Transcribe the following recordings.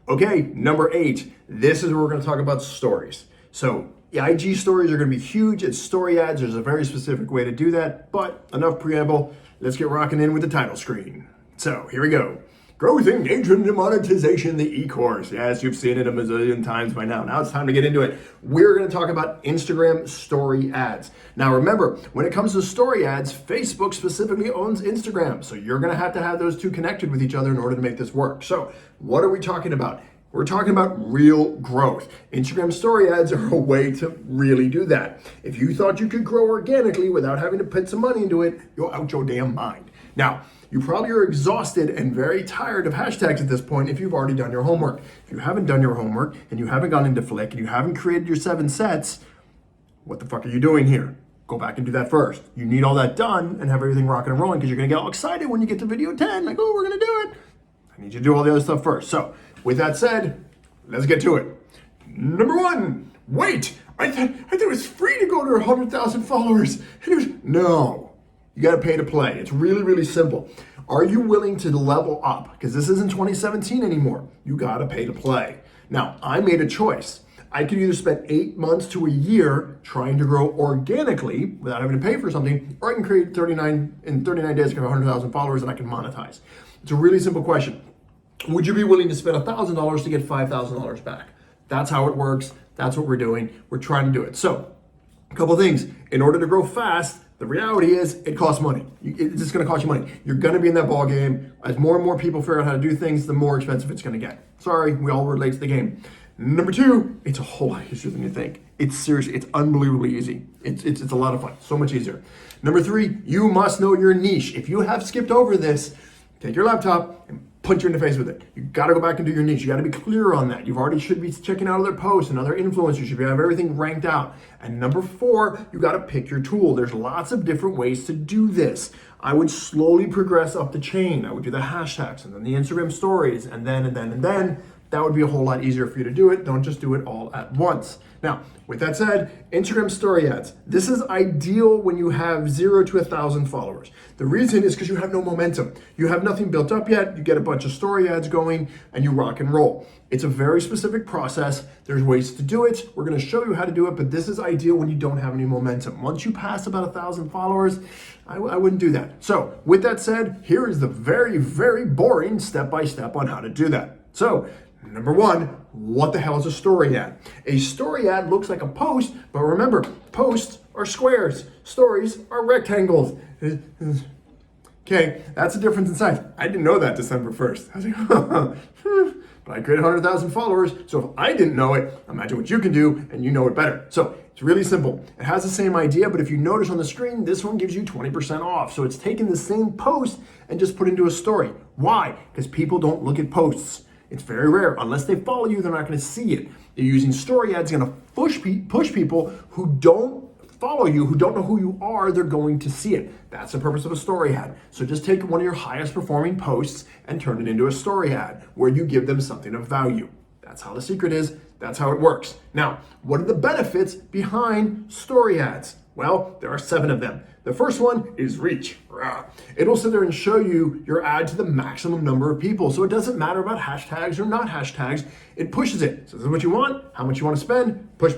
Okay, number 8. This is where we're going to talk about stories. So IG stories are going to be huge. It's story ads. There's a very specific way to do that, but enough preamble. Let's get rocking in with the title screen. So here we go. Growth, engagement, and monetization, the e-course. Yes, you've seen it a bazillion times by now. Now it's time to get into it. We're going to talk about Instagram story ads. Now remember, when it comes to story ads, Facebook specifically owns Instagram. So you're going to have those two connected with each other in order to make this work. So what are we talking about? We're talking about real growth. Instagram story ads are a way to really do that. If you thought you could grow organically without having to put some money into it, you're out your damn mind. Now, you probably are exhausted and very tired of hashtags at this point if you've already done your homework. If you haven't done your homework and you haven't gone into Flick and you haven't created your 7 sets, what the fuck are you doing here? Go back and do that first. You need all that done and have everything rocking and rolling because you're gonna get all excited when you get to video 10, like, oh, we're gonna do it. I need you to do all the other stuff first. So with that said, let's get to it. Number 1, wait, I thought it was free to go to 100,000 followers. And it was, no. You got to pay to play. It's really, really simple. Are you willing to level up? Because this isn't 2017 anymore. You got to pay to play. Now, I made a choice. I could either spend 8 months to a year trying to grow organically without having to pay for something, or I can create 39 days, get 100,000 followers and I can monetize. It's a really simple question. Would you be willing to spend $1,000 to get $5,000 back? That's how it works. That's what we're doing. We're trying to do it. So, a couple things. In order to grow fast, the reality is it costs money. It's just going to cost you money. You're going to be in that ball game. As more and more people figure out how to do things, the more expensive it's going to get. Sorry, we all relate to the game. Number 2, it's a whole lot easier than you think. It's seriously, it's unbelievably easy. It's a lot of fun. So much easier. Number 3, you must know your niche. If you have skipped over this, take your laptop and punch you in the face with it. You got to go back and do your niche. You got to be clear on that. You already should be checking out other posts and other influencers. You should have everything ranked out. And number 4, you got to pick your tool. There's lots of different ways to do this. I would slowly progress up the chain. I would do the hashtags and then the Instagram stories and then. That would be a whole lot easier for you to do it. Don't just do it all at once. Now, with that said, Instagram story ads. This is ideal when you have 0 to 1,000 followers. The reason is because you have no momentum. You have nothing built up yet. You get a bunch of story ads going and you rock and roll. It's a very specific process. There's ways to do it. We're going to show you how to do it, but this is ideal when you don't have any momentum. Once you pass about 1,000 followers, I wouldn't do that. So with that said, here is the very, very boring step-by-step on how to do that. So number 1, what the hell is a story ad? A story ad looks like a post, but remember, posts are squares, stories are rectangles. Okay, that's the difference in size. I didn't know that December 1st. I was like, but I created 100,000 followers, so if I didn't know it, imagine what you can do, and you know it better. So it's really simple. It has the same idea, but if you notice on the screen, this one gives you 20% off. So it's taking the same post and just put into a story. Why? Because people don't look at posts. It's very rare. Unless they follow you, they're not going to see it. They're using story ads, going to push people who don't follow you, who don't know who you are, they're going to see it. That's the purpose of a story ad. So just take one of your highest performing posts and turn it into a story ad where you give them something of value. That's how the secret is. That's how it works. Now, what are the benefits behind story ads? Well, there are 7 of them. The first one is reach. It'll sit there and show you your ad to the maximum number of people. So it doesn't matter about hashtags or not hashtags. It pushes it. So this is what you want, how much you want to spend, push.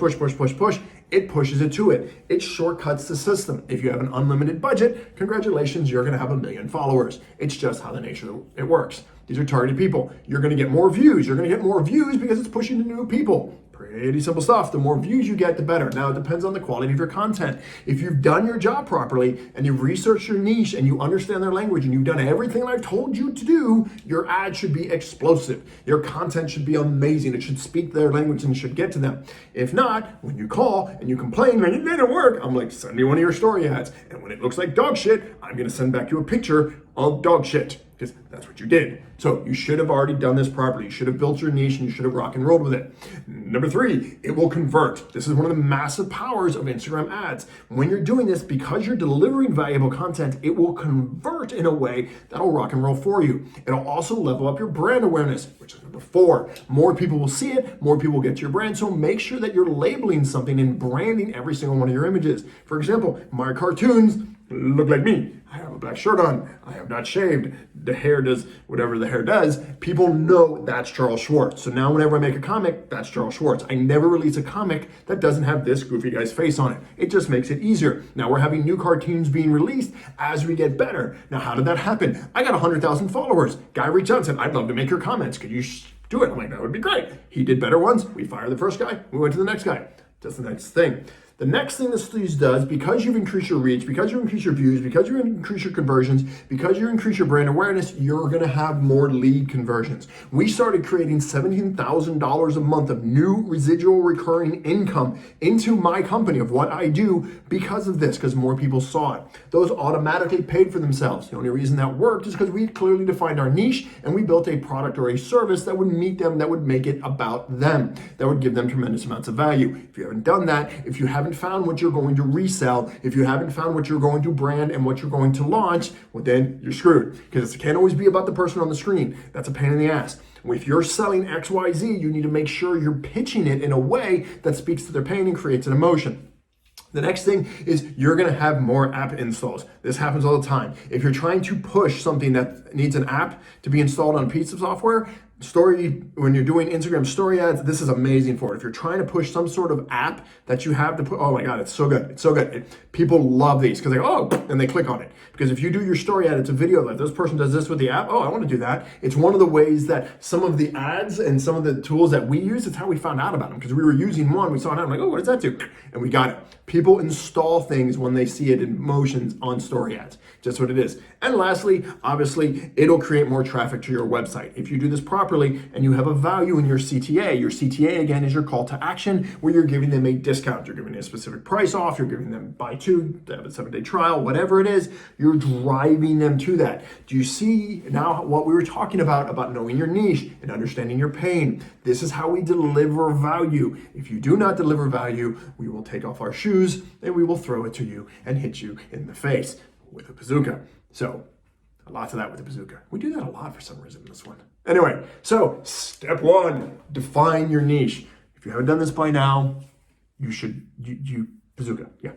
It pushes it to it. It shortcuts the system. If you have an unlimited budget, congratulations, you're going to have 1 million followers. It's just how the nature of it works. These are targeted people. You're going to get more views. You're going to get more views because it's pushing to new people. Pretty simple stuff. The more views you get, the better. Now, it depends on the quality of your content. If you've done your job properly and you've researched your niche and you understand their language and you've done everything I've told you to do, your ad should be explosive. Your content should be amazing. It should speak their language and should get to them. If not, when you call and you complain and it didn't work, I'm like, send me one of your story ads. And when it looks like dog shit, I'm going to send back you a picture of dog shit. Because that's what you did. So you should have already done this properly. You should have built your niche and you should have rock and rolled with it. Number 3, it will convert. This is one of the massive powers of Instagram ads. When you're doing this, because you're delivering valuable content, it will convert in a way that'll rock and roll for you. It'll also level up your brand awareness, which is number 4. More people will see it, more people will get to your brand. So make sure that you're labeling something and branding every single one of your images. For example, my cartoons look like me. I have a black shirt on. I have not shaved. The hair does whatever the hair does. People know that's Charles Schwartz. So now whenever I make a comic, that's Charles Schwartz. I never release a comic that doesn't have this goofy guy's face on it. It just makes it easier. Now we're having new cartoons being released as we get better. Now, how did that happen? I got 100,000 followers. Guy reached out and said, I'd love to make your comments. Could you do it? I'm like, that would be great. He did better ones. We fired the first guy. We went to the next guy. That's the next thing. The next thing this does, because you've increased your reach, because you increase your views, because you increase your conversions, because you increase your brand awareness, you're gonna have more lead conversions. We started creating $17,000 a month of new residual recurring income into my company of what I do because of this, because more people saw it. Those automatically paid for themselves. The only reason that worked is because we clearly defined our niche and we built a product or a service that would meet them, that would make it about them, that would give them tremendous amounts of value. If you haven't done that, if you haven't found what you're going to resell, if you haven't found what you're going to brand and what you're going to launch, well, then you're screwed, because it can't always be about the person on the screen. That's a pain in the ass. If you're selling XYZ, you need to make sure you're pitching it in a way that speaks to their pain and creates an emotion. The next thing is you're gonna have more app installs. This happens all the time. If you're trying to push something that needs an app to be installed on a piece of software, when you're doing Instagram story ads, this is amazing for it. If you're trying to push some sort of app that you have to put, oh my God, it's so good. It's so good. People love these because they go, oh, and they click on it. Because if you do your story ad, it's a video like this person does this with the app. Oh, I want to do that. It's one of the ways that some of the ads and some of the tools that we use, it's how we found out about them, because we were using one, we saw it, I'm like, oh, what does that do? And we got it. People install things when they see it in motions on story ads. Just what it is. And lastly, obviously, it'll create more traffic to your website. If you do this properly and you have a value in your CTA again is your call to action, where you're giving them a discount. You're giving them a specific price off. You're giving them buy two, they have a 7-day trial, whatever it is, you're driving them to that. Do you see now what we were talking about knowing your niche and understanding your pain? This is how we deliver value. If you do not deliver value, we will take off our shoes and we will throw it to you and hit you in the face with a bazooka. So lots of that with the bazooka. We do that a lot for some reason in this one. Anyway, so step one, define your niche. If you haven't done this by now, you should, bazooka, yeah.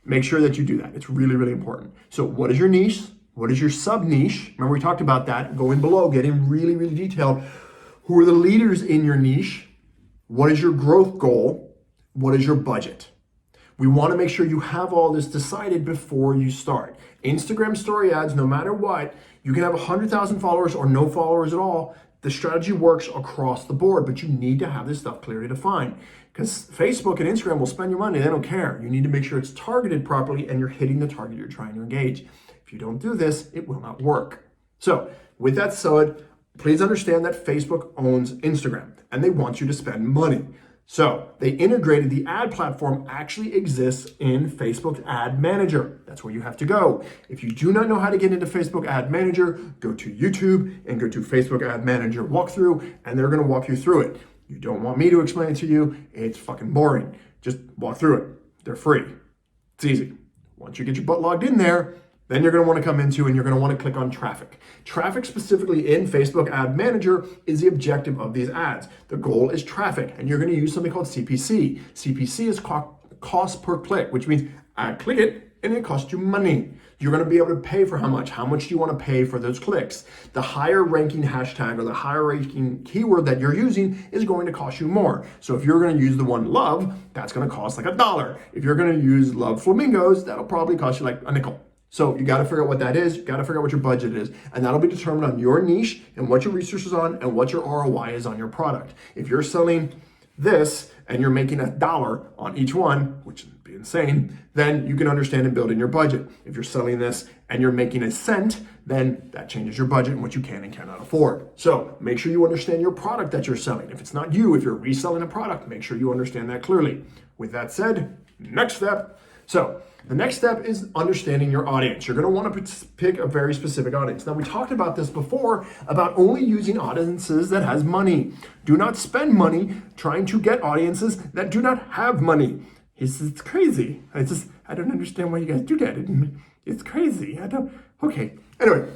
Make sure that you do that. It's really, really important. So what is your niche? What is your sub niche? Remember we talked about that, going below, getting really, really detailed. Who are the leaders in your niche? What is your growth goal? What is your budget? We want to make sure you have all this decided before you start. Instagram story ads, no matter what, you can have 100,000 followers or no followers at all. The strategy works across the board, but you need to have this stuff clearly defined, because Facebook and Instagram will spend your money. They don't care. You need to make sure it's targeted properly and you're hitting the target you're trying to engage. If you don't do this, it will not work. So with that said, please understand that Facebook owns Instagram and they want you to spend money. So they integrated the ad platform actually exists in Facebook Ad Manager. That's where you have to go. If you do not know how to get into Facebook Ad Manager, go to YouTube and go to Facebook Ad Manager walkthrough, and they're gonna walk you through it. You don't want me to explain it to you, it's fucking boring. Just walk through it. They're free. It's easy. Once you get your butt logged in there, then you're going to want to come into and you're going to want to click on traffic. Traffic specifically in Facebook Ad Manager is the objective of these ads. The goal is traffic, and you're going to use something called CPC. CPC is cost per click, which means I click it and it costs you money. You're going to be able to pay for how much? How much do you want to pay for those clicks? The higher ranking hashtag or the higher ranking keyword that you're using is going to cost you more. So if you're going to use the one love, that's going to cost like $1. If you're going to use love flamingos, that'll probably cost you like a nickel. So you got to figure out what that is. You got to figure out what your budget is. And that'll be determined on your niche and what your research is on and what your ROI is on your product. If you're selling this and you're making $1 on each one, which would be insane, then you can understand and build in your budget. If you're selling this and you're making $0.01, then that changes your budget and what you can and cannot afford. So make sure you understand your product that you're selling. If it's not you, if you're reselling a product, make sure you understand that clearly. With that said, next step. So the next step is understanding your audience. You're going to want to pick a very specific audience. Now, we talked about this before about only using audiences that has money. Do not spend money trying to get audiences that do not have money. It's crazy. I don't understand why you guys do that. It's crazy. Okay. Anyway,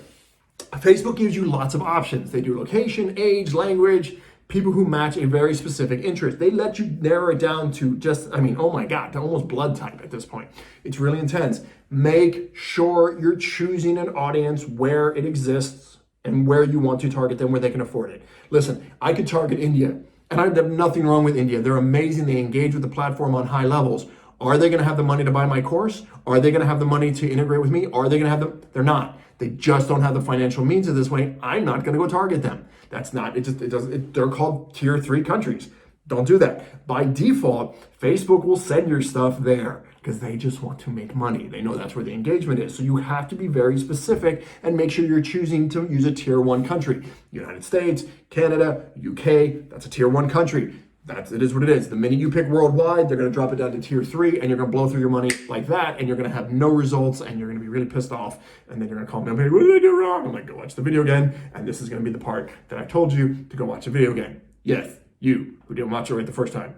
Facebook gives you lots of options. They do location, age, language, People who match a very specific interest. They let you narrow it down to just, I mean, oh my God, to almost blood type at this point. It's really intense. Make sure you're choosing an audience where it exists and where you want to target them, where they can afford it. Listen, I could target India, and I have nothing wrong with India. They're amazing. They engage with the platform on high levels. Are they going to have the money to buy my course? Are they going to have the money to integrate with me? Are they going to have them? They're not. They just don't have the financial means of this way. I'm not going to go target them. That's not, they're called tier 3 countries. Don't do that. By default, Facebook will send your stuff there because they just want to make money. They know that's where the engagement is. So you have to be very specific and make sure you're choosing to use a tier 1 country. United States, Canada, UK, that's a tier 1 country. It is what it is. The minute you pick worldwide, they're going to drop it down to tier 3 and you're going to blow through your money like that and you're going to have no results and you're going to be really pissed off and then you're going to call me up and, what did I do wrong? I'm like, go watch the video again, and this is going to be the part that I told you to go watch the video again. Yes, you who didn't watch it right the first time.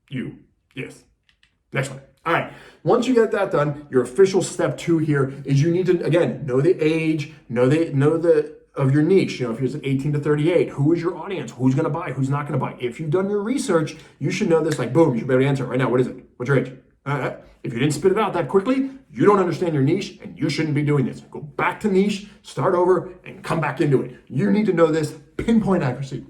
You, yes. Next one. All right, once you get that done, your official step 2 here is you need to, again, know the age, know the of your niche. You know, if you're 18 to 38, who is your audience? Who's going to buy? Who's not going to buy? If you've done your research, you should know this, like, boom, you should be able to answer it right now. What is it? What's your age? If you didn't spit it out that quickly, you don't understand your niche and you shouldn't be doing this. Go back to niche, start over, and come back into it. You need to know this, pinpoint accuracy.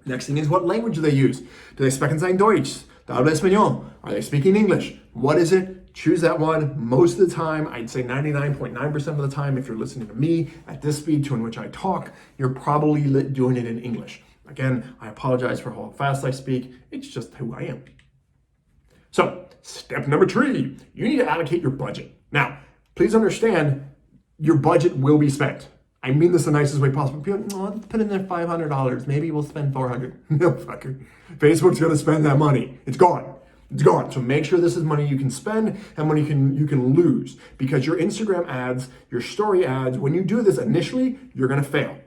Next thing is, what language do they use? Do they sprechen sein Deutsch? Do habla español? Are they speaking English? What is it? Choose that one. Most of the time, I'd say 99.9% of the time, if you're listening to me at this speed to in which I talk, you're probably doing it in English. Again, I apologize for how fast I speak. It's just who I am. So, step number 3, you need to allocate your budget. Now, please understand, your budget will be spent. I mean this the nicest way possible. People, oh, let's put in there $500. Maybe we'll spend $400. No, fucker. Facebook's going to spend that money. It's gone. It's gone. So make sure this is money you can spend and money you can lose, because your Instagram ads, your story ads, when you do this initially, you're going to fail.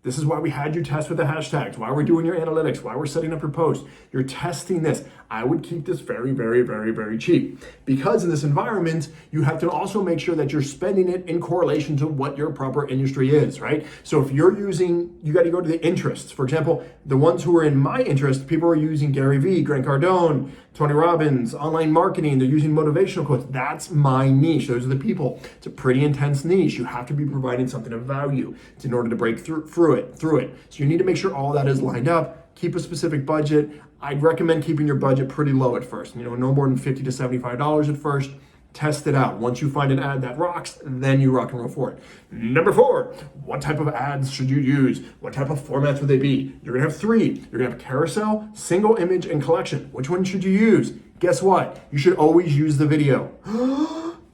This is why we had you test with the hashtags, why we're doing your analytics, why we're setting up your post. You're testing this. I would keep this very, very, very, very cheap, because in this environment, you have to also make sure that you're spending it in correlation to what your proper industry is, right? So if you're using, you got to go to the interests. For example, the ones who are in my interest, people are using Gary Vee, Grant Cardone, Tony Robbins, online marketing. They're using motivational quotes. That's my niche. Those are the people. It's a pretty intense niche. You have to be providing something of value in order to break through it. So you need to make sure all that is lined up. Keep a specific budget. I'd recommend keeping your budget pretty low at first. You know, no more than $50 to $75 at first. Test it out. Once you find an ad that rocks, then you rock and roll for it. Number 4, what type of ads should you use? What type of formats would they be? You're gonna have 3. You're gonna have carousel, single image, and collection. Which one should you use? Guess what? You should always use the video.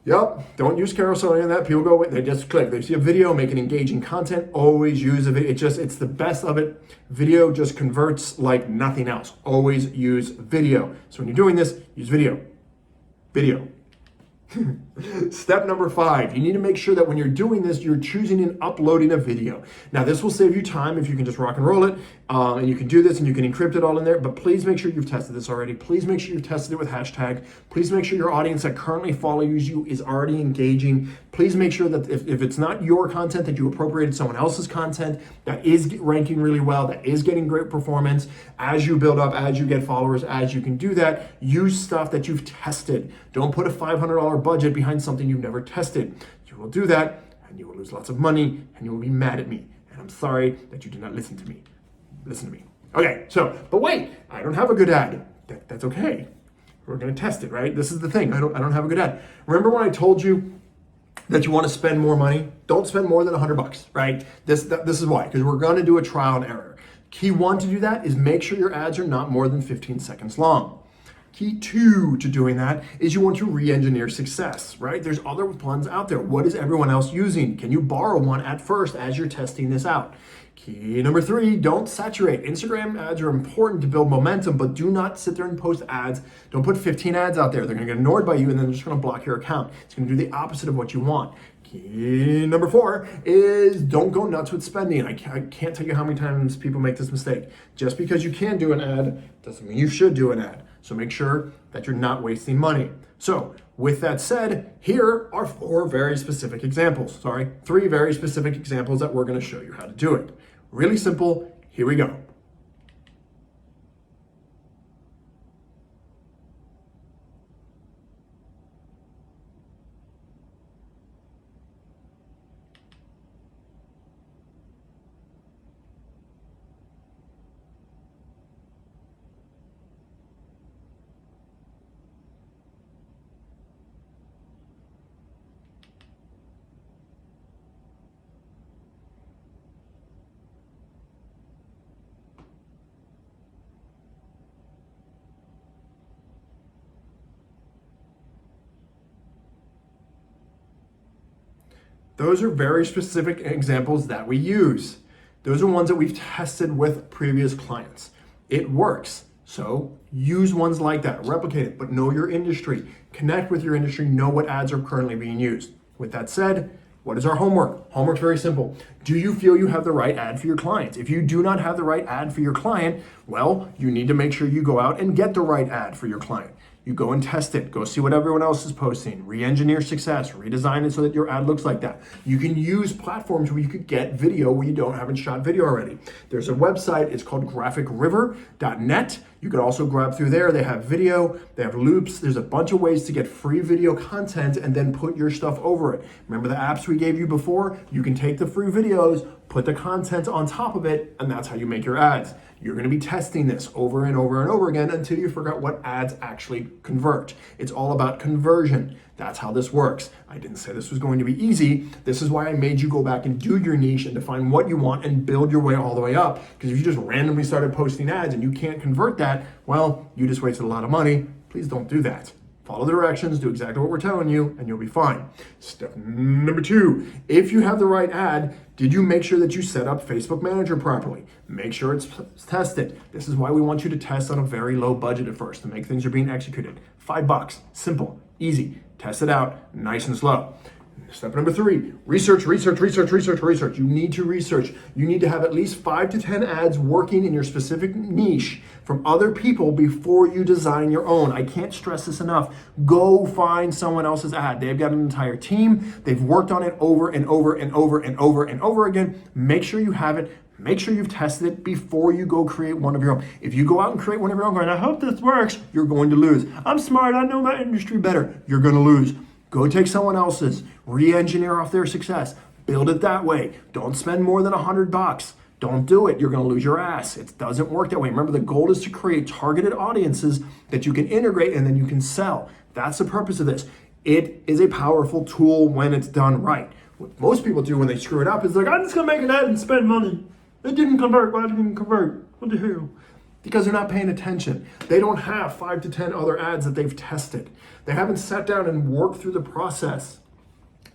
Yep, don't use carousel or any of that. People go, they just click. They see a video, making engaging content, always use a video. It's the best of it. Video just converts like nothing else. Always use video. So when you're doing this, use video. Video. Step number 5, you need to make sure that when you're doing this, you're choosing and uploading a video. Now, this will save you time if you can just rock and roll it, and you can do this and you can encrypt it all in there, but please make sure you've tested this already. Please make sure you've tested it with hashtag. Please make sure your audience that currently follows you is already engaging. Please make sure that if it's not your content, that you appropriated someone else's content that is ranking really well, that is getting great performance. As you build up, as you get followers, as you can do that, use stuff that you've tested. Don't put a $500 budget behind something you've never tested. You will do that and you will lose lots of money and you will be mad at me. And I'm sorry that you did not listen to me. Listen to me. Okay, so, but wait, I don't have a good ad. That's okay. We're gonna test it, right? This is the thing, I don't have a good ad. Remember when I told you that you want to spend more money? Don't spend more than $100, right? This is why, because we're gonna do a trial and error. Key 1 to do that is make sure your ads are not more than 15 seconds long. Key 2 to doing that is you want to re-engineer success, right? There's other ones out there. What is everyone else using? Can you borrow one at first as you're testing this out? Key number 3, don't saturate. Instagram ads are important to build momentum, but do not sit there and post ads. Don't put 15 ads out there. They're gonna get ignored by you and then they're just gonna block your account. It's gonna do the opposite of what you want. Key number 4 is don't go nuts with spending. I can't tell you how many times people make this mistake. Just because you can do an ad doesn't mean you should do an ad. So make sure that you're not wasting money. So with that said, here are 3 very specific examples that we're gonna show you how to do it. Really simple, here we go. Those are very specific examples that we use. Those are ones that we've tested with previous clients. It works. So use ones like that, replicate it, but know your industry, connect with your industry, know what ads are currently being used. With that said, what is our homework? Homework's very simple. Do you feel you have the right ad for your clients? If you do not have the right ad for your client, well, you need to make sure you go out and get the right ad for your client. You go and test it, go see what everyone else is posting, re-engineer success, redesign it so that your ad looks like that. You can use platforms where you could get video where you haven't shot video already. There's a website, it's called graphicriver.net. You could also grab through there. They have video, they have loops. There's a bunch of ways to get free video content and then put your stuff over it. Remember the apps we gave you before? You can take the free videos, put the content on top of it, and that's how you make your ads. You're gonna be testing this over and over and over again until you figure out what ads actually convert. It's all about conversion. That's how this works. I didn't say this was going to be easy. This is why I made you go back and do your niche and define what you want and build your way all the way up. Because if you just randomly started posting ads and you can't convert that, well, you just wasted a lot of money. Please don't do that. Follow the directions, do exactly what we're telling you, and you'll be fine. Step number 2, if you have the right ad, did you make sure that you set up Facebook Manager properly? Make sure it's tested. This is why we want you to test on a very low budget at first to make things are being executed. $5, simple, easy. Test it out, nice and slow. Step number 3, research. You need to research. You need to have at least 5 to 10 ads working in your specific niche from other people before you design your own. I can't stress this enough. Go find someone else's ad. They've got an entire team. They've worked on it over and over and over and over and over again. Make sure you have it. Make sure you've tested it before you go create one of your own. If you go out and create one of your own going, I hope this works, you're going to lose. I'm smart, I know my industry better. You're going to lose. Go take someone else's, re-engineer off their success, build it that way. Don't spend more than $100. Don't do it. You're going to lose your ass. It doesn't work that way. Remember, the goal is to create targeted audiences that you can integrate and then you can sell. That's the purpose of this. It is a powerful tool when it's done right. What most people do when they screw it up is like, I'm just going to make an ad and spend money. It didn't convert. Why didn't it convert? What the hell? Because they're not paying attention. They don't have 5 to 10 other ads that they've tested. They haven't sat down and worked through the process.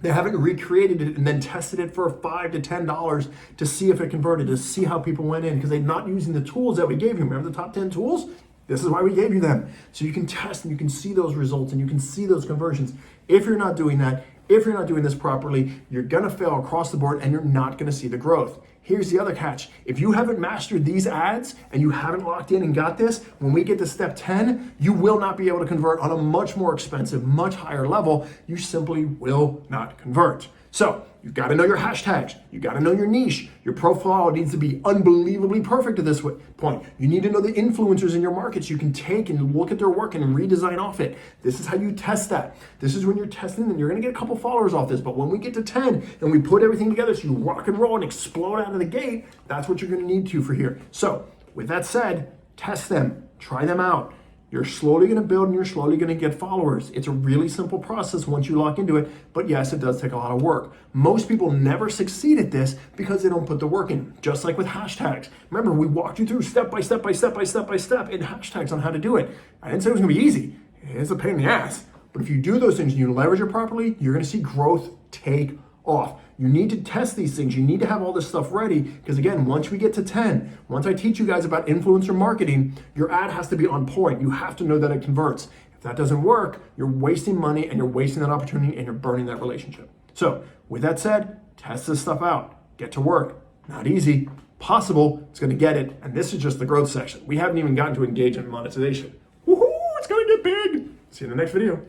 They haven't recreated it and then tested it for $5 to $10 to see if it converted, to see how people went in, because they're not using the tools that we gave you. Remember the top 10 tools? This is why we gave you them. So you can test and you can see those results and you can see those conversions. If you're not doing that, if you're not doing this properly, you're gonna fail across the board and you're not gonna see the growth. Here's the other catch. If you haven't mastered these ads and you haven't locked in and got this, when we get to step 10, you will not be able to convert on a much more expensive, much higher level. You simply will not convert. So you've got to know your hashtags. You've got to know your niche. Your profile needs to be unbelievably perfect at this point. You need to know the influencers in your markets you can take and look at their work and redesign off it. This is how you test that. This is when you're testing and you're going to get a couple followers off this. But when we get to 10 and we put everything together so you rock and roll and explode out of the gate, that's what you're going to need to for here. So with that said, test them, try them out. You're slowly going to build and you're slowly going to get followers. It's a really simple process once you lock into it, but yes, it does take a lot of work. Most people never succeed at this because they don't put the work in, just like with hashtags. Remember, we walked you through step by step in hashtags on how to do it. I didn't say it was going to be easy. It's a pain in the ass. But if you do those things and you leverage it properly, you're going to see growth take off. You need to test these things. You need to have all this stuff ready because again, once we get to 10, once I teach you guys about influencer marketing, your ad has to be on point. You have to know that it converts. If that doesn't work, you're wasting money and you're wasting that opportunity and you're burning that relationship. So with that said, test this stuff out. Get to work. Not easy, possible. It's going to get it. And this is just the growth section. We haven't even gotten to engagement and monetization. Woohoo! It's going to get big. See you in the next video.